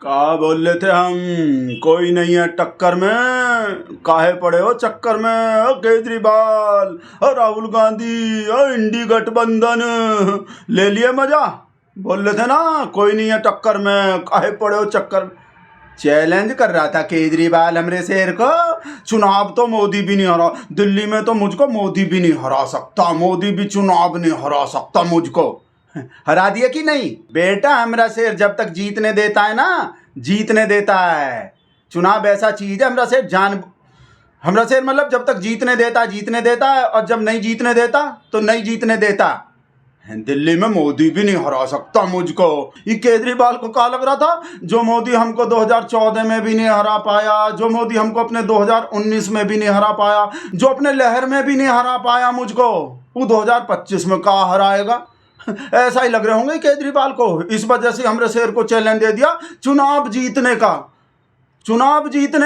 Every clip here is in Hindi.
का बोल रहे थे हम? कोई नहीं है टक्कर में, काहे पड़े हो चक्कर में? केजरीवाल और राहुल गांधी और इंडी गठबंधन ले लिए मजा। बोल रहे थे ना कोई नहीं है टक्कर में, काहे पड़े हो चक्कर में। चैलेंज कर रहा था केजरीवाल हमरे शेर को। चुनाव तो मोदी भी नहीं हरा, दिल्ली में तो मुझको मोदी भी नहीं हरा सकता, मोदी भी चुनाव नहीं हरा सकता मुझको। हरा दिया कि नहीं बेटा? हमरा शेर जब तक जीतने देता है ना, जीतने देता है। चुनाव ऐसा चीज है, हमरा शेर हमरा शेर मतलब जब तक जीतने देता है, और जब नहीं जीतने देता तो नहीं जीतने देता। दिल्ली में मोदी भी नहीं हरा सकता मुझको। ये केजरीवाल को क्या लग रहा था? जो मोदी हमको 2014 में भी नहीं हरा पाया, जो मोदी हमको अपने 2019 में भी नहीं हरा पाया, जो अपने लहर में भी नहीं हरा पाया मुझको, वो 2025 में कहाँ हराएगा? ऐसा ही लग रहे होंगे केजरीवाल को। इस वजह से हमरे शेर को चैलेंज दे दिया चुनाव जीतने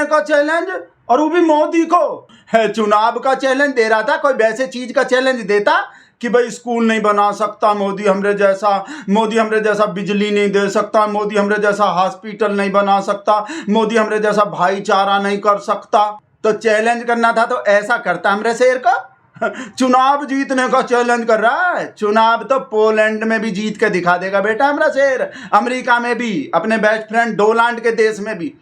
का चैलेंज, और वो भी मोदी को है। चुनाव का चैलेंज दे रहा था, कोई वैसे चीज का चैलेंज देता कि भाई स्कूल नहीं बना सकता मोदी हमरे जैसा बिजली नहीं दे सकता, मोदी हमरे जैसा हॉस्पिटल नहीं बना सकता, मोदी हमरे जैसा भाईचारा नहीं कर सकता। तो चैलेंज करना था तो ऐसा करता हमरे शेर का। चुनाव जीतने का चैलेंज कर रहा है। चुनाव तो पोलैंड में भी जीत के दिखा देगा बेटा हमरा शेर, अमेरिका में भी, अपने बेस्ट फ्रेंड डोनाल्ड के देश में भी।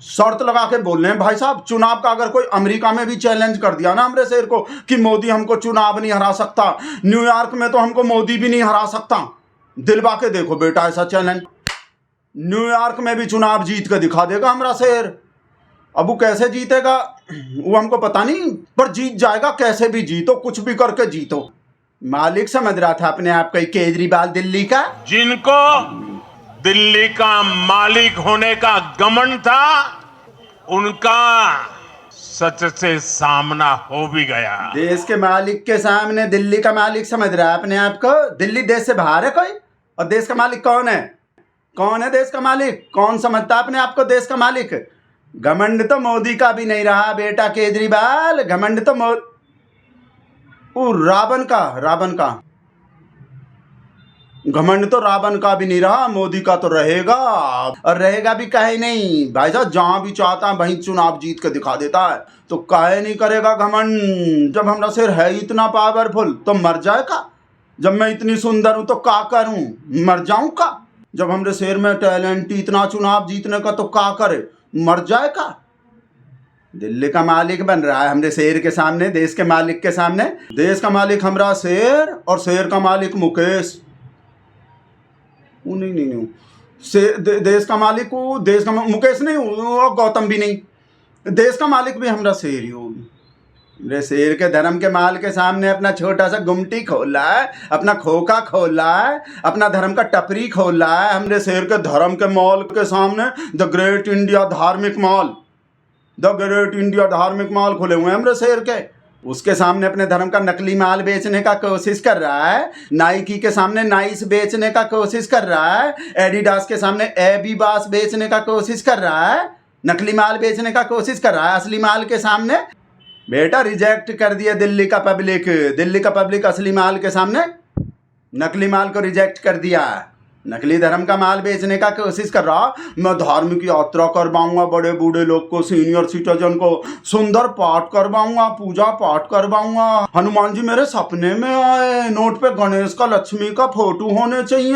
शर्त लगा के बोल रहे हैं भाई साहब, चुनाव का अगर कोई अमेरिका में भी चैलेंज कर दिया ना हमरे शेर को कि मोदी हमको चुनाव नहीं हरा सकता, न्यूयॉर्क में तो हमको मोदी भी नहीं हरा सकता, दिलवा के देखो बेटा ऐसा चैलेंज। न्यूयॉर्क में भी चुनाव जीत के दिखा देगा हमरा शेर। अब वो कैसे जीतेगा वो हमको पता नहीं, पर जीत जाएगा। कैसे भी जीतो, कुछ भी करके जीतो। मालिक समझ रहा था अपने आप को केजरीवाल दिल्ली का। जिनको दिल्ली का मालिक होने का घमंड था, उनका सच से सामना हो भी गया। देश के मालिक के सामने दिल्ली का मालिक समझ रहा है अपने आप को। दिल्ली देश से बाहर है कोई? और देश का मालिक कौन है? कौन है देश का मालिक? कौन समझता अपने आप को देश का मालिक? घमंड तो मोदी का भी नहीं रहा बेटा केजरीवाल। घमंड तो रावण का घमंड तो रावण का भी नहीं रहा, मोदी का तो रहेगा। और रहेगा भी काहे नहीं भाई साहब, जहां भी चाहता है वहीं चुनाव जीत के दिखा देता है। तो काहे नहीं करेगा घमंड? जब हमरा शेर है इतना पावरफुल तो मर जाए का? जब मैं इतनी सुंदर हूं तो का करूं, मर जाऊं का? जब हमरे शेर में टैलेंट इतना चुनाव जीतने का तो का करे, मर जाए का? दिल्ली का मालिक बन रहा है हमरे शेर के सामने, देश के मालिक के सामने। देश का मालिक हमरा शेर और शेर का मालिक मुकेश। नहीं देश का मालिक मुकेश नहीं, और गौतम भी नहीं। देश का मालिक भी हमरा शेर ही होगी। मेरे शेर के धर्म के माल के सामने अपना छोटा सा गुमटी खोला है, अपना खोखा खोला है, अपना धर्म का टपरी खोला है। हमरे शेर के धर्म के मॉल के सामने द ग्रेट इंडिया धार्मिक मॉल खुले हुए हैं हमरे शेर के। उसके सामने अपने धर्म का नकली माल बेचने का कोशिश कर रहा है। नाइकी के सामने नाइस बेचने का कोशिश कर रहा है। एडिडास के सामने एबीबास बेचने का कोशिश कर रहा है। नकली माल बेचने का कोशिश कर रहा है। असली माल के सामने बेटा रिजेक्ट कर दिया दिल्ली का पब्लिक असली माल के सामने नकली माल को रिजेक्ट कर दिया। नकली धर्म का माल बेचने का कोशिश कर रहा। मैं धार्मिक यात्रा करवाऊंगा, बड़े बूढ़े लोग को, सीनियर सिटीजन को सुंदर पाठ करवाऊंगा, पूजा पाठ करवाऊंगा। हनुमान जी मेरे सपने में आए, नोट पे गणेश का, लक्ष्मी का फोटो होने चाहिए।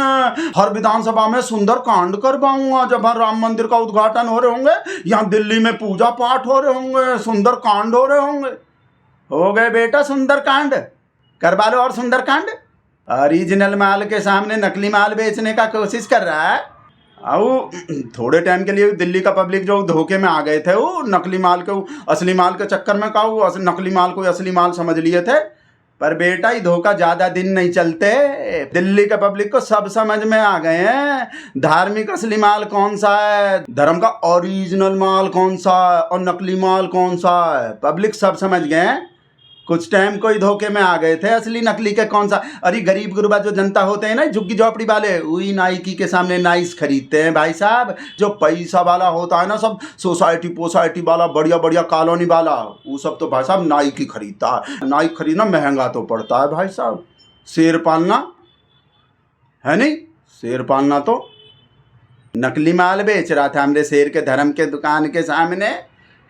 हर विधानसभा में सुंदर कांड करवाऊंगा। जब हर राम मंदिर का उद्घाटन हो रहे होंगे, यहाँ दिल्ली में पूजा पाठ हो रहे होंगे, सुंदर कांड हो रहे होंगे। हो गए बेटा सुंदर कांड, करवा लो और सुंदर कांड। ओरिजिनल माल के सामने नकली माल बेचने का कोशिश कर रहा है। और थोड़े टाइम के लिए दिल्ली का पब्लिक जो धोखे में आ गए थे, वो नकली माल को असली माल के चक्कर में नकली माल को असली माल समझ लिए थे। पर बेटा ये धोखा ज़्यादा दिन नहीं चलते। दिल्ली के पब्लिक को सब समझ में आ गए हैं धार्मिक असली माल कौन सा है, धर्म का ओरिजिनल माल कौन सा है और नकली माल कौन सा है। पब्लिक सब समझ गए हैं। कुछ टाइम कोई धोखे में आ गए थे असली नकली के कौन सा। अरे गरीब गुरबा जो जनता होते हैं ना, झुग्गी झोपड़ी वाले, वही नाइकी के सामने नाइस खरीदते हैं भाई साहब। जो पैसा वाला होता है ना, सब सोसाइटी वाला, बढ़िया बढ़िया कॉलोनी वाला, वो सब तो भाई साहब नाइकी खरीदता है। नाइक खरीदना महंगा तो पड़ता है भाई साहब। शेर पालना है नहीं, शेर पालना तो नकली माल बेच रहा था हमरे शेर के धर्म के दुकान के सामने।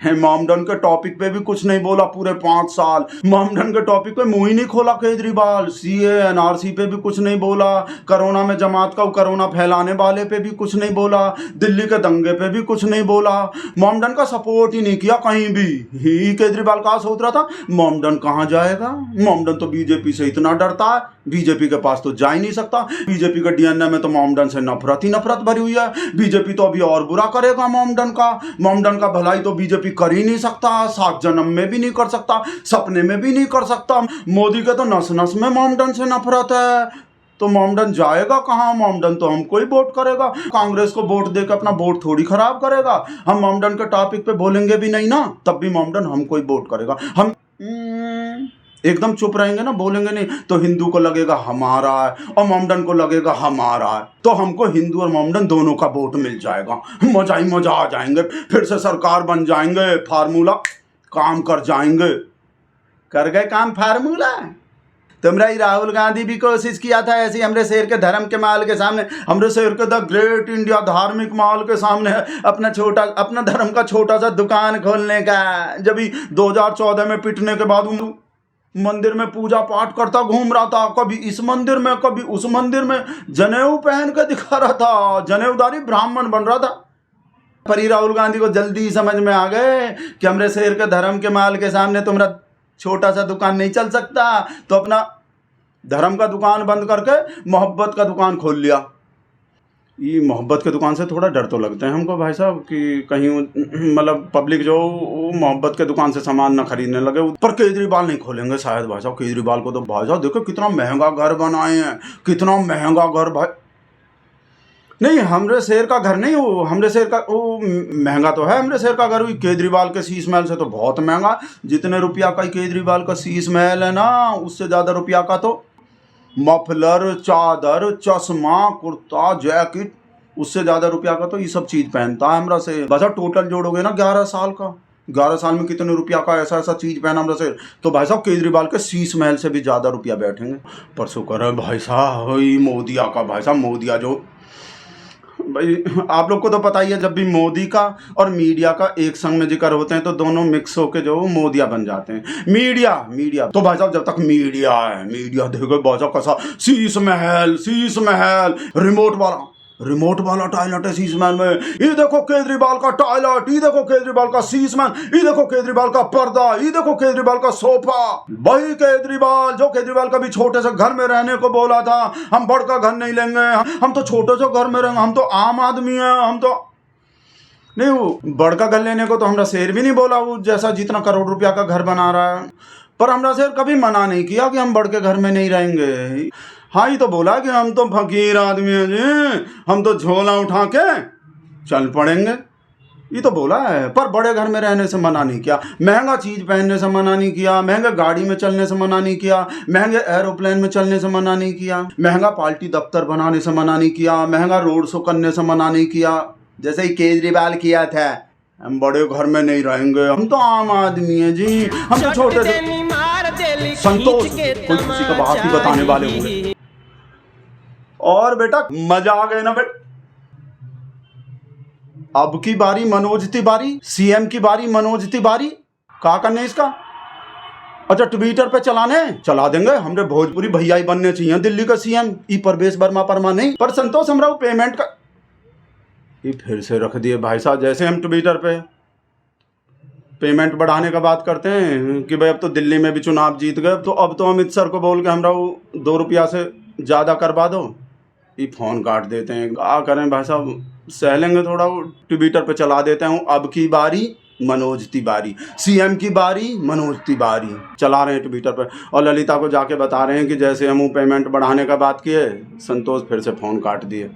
मोमडन के टॉपिक पे भी कुछ नहीं बोला पूरे 5 साल। मोमडन के टॉपिक पे मुंह ही नहीं खोला केजरीवाल। सीए एनआरसी पे भी कुछ नहीं बोला। कोरोना में जमात का कोरोना फैलाने वाले पे भी कुछ नहीं बोला। दिल्ली के दंगे पे भी कुछ नहीं बोला। मोमडन का सपोर्ट ही नहीं किया कहीं भी। ही केजरीवाल कहा सोच रहा था मोमडन कहाँ जाएगा। मोमडन तो बीजेपी से इतना डरता है, बीजेपी के पास तो जा ही नहीं सकता। बीजेपी के डीएनए में तो मोमडन से नफरत ही नफरत भरी हुई है। बीजेपी तो अभी और बुरा करेगा मोमडन का भलाई तो बीजेपी कर ही नहीं सकता। 7 जन्म में भी नहीं कर सकता, सपने में भी नहीं कर सकता। मोदी के तो नस नस में मोमडन से नफरत है। तो मोमडन जाएगा कहाँ। मोमडन तो हमको ही वोट करेगा। कांग्रेस को वोट देकर अपना वोट थोड़ी खराब करेगा। हम मोमडन के टॉपिक पे बोलेंगे भी नहीं ना, तब भी मोमडन हमको ही वोट करेगा। हम एकदम चुप रहेंगे ना, बोलेंगे नहीं, तो हिंदू को लगेगा हमारा है और मोमडन को लगेगा हमारा है। तो हमको हिंदू और मोमडन दोनों का वोट मिल जाएगा। मजा ही मजा आ जाएंगे। फिर से सरकार बन जाएंगे, फार्मूला काम कर जाएंगे। कर गए काम फार्मूला। तुमरा ही राहुल गांधी भी कोशिश किया था ऐसे हमरे शेर के धर्म के माल के सामने, हमरे शेर के द ग्रेट इंडिया धार्मिक माल के सामने अपना धर्म का छोटा सा दुकान खोलने का। जब 2014 में पिटने के बाद मंदिर में पूजा पाठ करता घूम रहा था, कभी इस मंदिर में कभी उस मंदिर में, जनेऊ पहन के दिखा रहा था, जनेऊदारी ब्राह्मण बन रहा था। पर ही राहुल गांधी को जल्दी समझ में आ गए कि हमरे शेर के धर्म के माल के सामने तुम्हारा छोटा सा दुकान नहीं चल सकता। तो अपना धर्म का दुकान बंद करके मोहब्बत का दुकान खोल लिया। ये मोहब्बत के दुकान से थोड़ा डर तो लगता है हमको भाई साहब कि कहीं मतलब पब्लिक जो मोहब्बत के दुकान से सामान ना खरीदने लगे। पर केजरीवाल नहीं खोलेंगे शायद भाई साहब। केजरीवाल को तो भाई साहब देखो कितना महंगा घर बनाए हैं, कितना महंगा घर भाई। नहीं, हमरे शेर का घर नहीं, वो हमरे शेर का वो महंगा तो है। हमरे शेर का घर केजरीवाल के शीश महल से तो बहुत महंगा। जितने रुपया का केजरीवाल का शीश महल है ना, उससे ज़्यादा रुपया का तो मफलर, चादर, चश्मा, कुर्ता, जैकेट, उससे ज़्यादा रुपया का तो ये सब चीज़ पहनता है हमरा से। बस टोटल जोड़ोगे ना 11 साल का, 11 साल में कितने रुपया का ऐसा ऐसा चीज़ पहना हमरा से, तो भाई साहब केजरीवाल के शीश महल से भी ज़्यादा रुपया बैठेंगे। पर शुक्र है भाई साहब मोदिया का। भाई साहब मोदिया जो भाई आप लोग को तो पता ही है, जब भी मोदी का और मीडिया का एक संग में जिक्र होते हैं तो दोनों मिक्स होके जो मोदिया बन जाते हैं। मीडिया तो भाई साहब जब तक मीडिया है, मीडिया देखो भाई साहब कैसा शीश महल रिमोट वाला टॉयलेट है शीश महल में। ये देखो केजरीवाल का टॉयलेट, ये देखो केजरीवाल का शीश महल, ये देखो केजरीवाल का पर्दा, ये देखो केजरीवाल का सोफा। वही केजरीवाल जो केजरीवाल कभी छोटे से घर में रहने को बोला था। हम बड़का घर नहीं लेंगे, हम तो छोटे से घर में रहेंगे, हम तो आम आदमी हैं, हम तो नहीं। वो बड़का घर लेने को तो हमरा शेर भी नहीं बोला, वो जैसा जितना करोड़ रुपया का घर बना रहा है। पर हमरा शेर कभी मना नहीं किया कि हम बड़के घर में नहीं रहेंगे। हाँ, ये तो बोला कि हम तो फकीर आदमी हैं जी, हम तो झोला उठा के चल पड़ेंगे, ये तो बोला है। पर बड़े घर में रहने से मना नहीं किया, महंगा चीज़ पहनने से मना नहीं किया, महंगे गाड़ी में चलने से मना नहीं किया, महंगे एरोप्लेन में चलने से मना नहीं किया, महंगा पार्टी दफ्तर बनाने से मना नहीं किया, महंगा रोड शो करने से मना नहीं किया, जैसे ही केजरीवाल किया था। हम बड़े घर में नहीं रहेंगे, हम तो आम आदमी हैं जी, हम तो छोटे से। संतोष कोई किसी का बात ही बताने वाले हुए। और बेटा मजा आ गए ना बेटा। अब की बारी मनोज तिवारी, सीएम की बारी मनोज तिवारी। क्या करने इसका? अच्छा ट्विटर पे चला देंगे। हमरे भोजपुरी भैया ही बनने चाहिए दिल्ली का सीएम, ई परवेश वर्मा परमा नहीं। पर संतोष हमरा वो पेमेंट का ये फिर से रख दिए भाई साहब। जैसे हम ट्विटर पे पेमेंट बढ़ाने का बात करते हैं कि भाई अब तो दिल्ली में भी चुनाव जीत गए, तो अब तो अमित सर को बोल के हमरा वो 2 रुपया से ज़्यादा करवा दो, ये फ़ोन काट देते हैं। क्या करें भाई साहब, सह लेंगे थोड़ा। वो ट्विटर पे चला देते हूँ, अब की बारी मनोज तिवारी, सीएम की बारी मनोज तिवारी चला रहे हैं ट्विटर पर। और ललिता को जाके बता रहे हैं कि जैसे हम वो पेमेंट बढ़ाने का बात किए, संतोष फिर से फ़ोन काट दिए।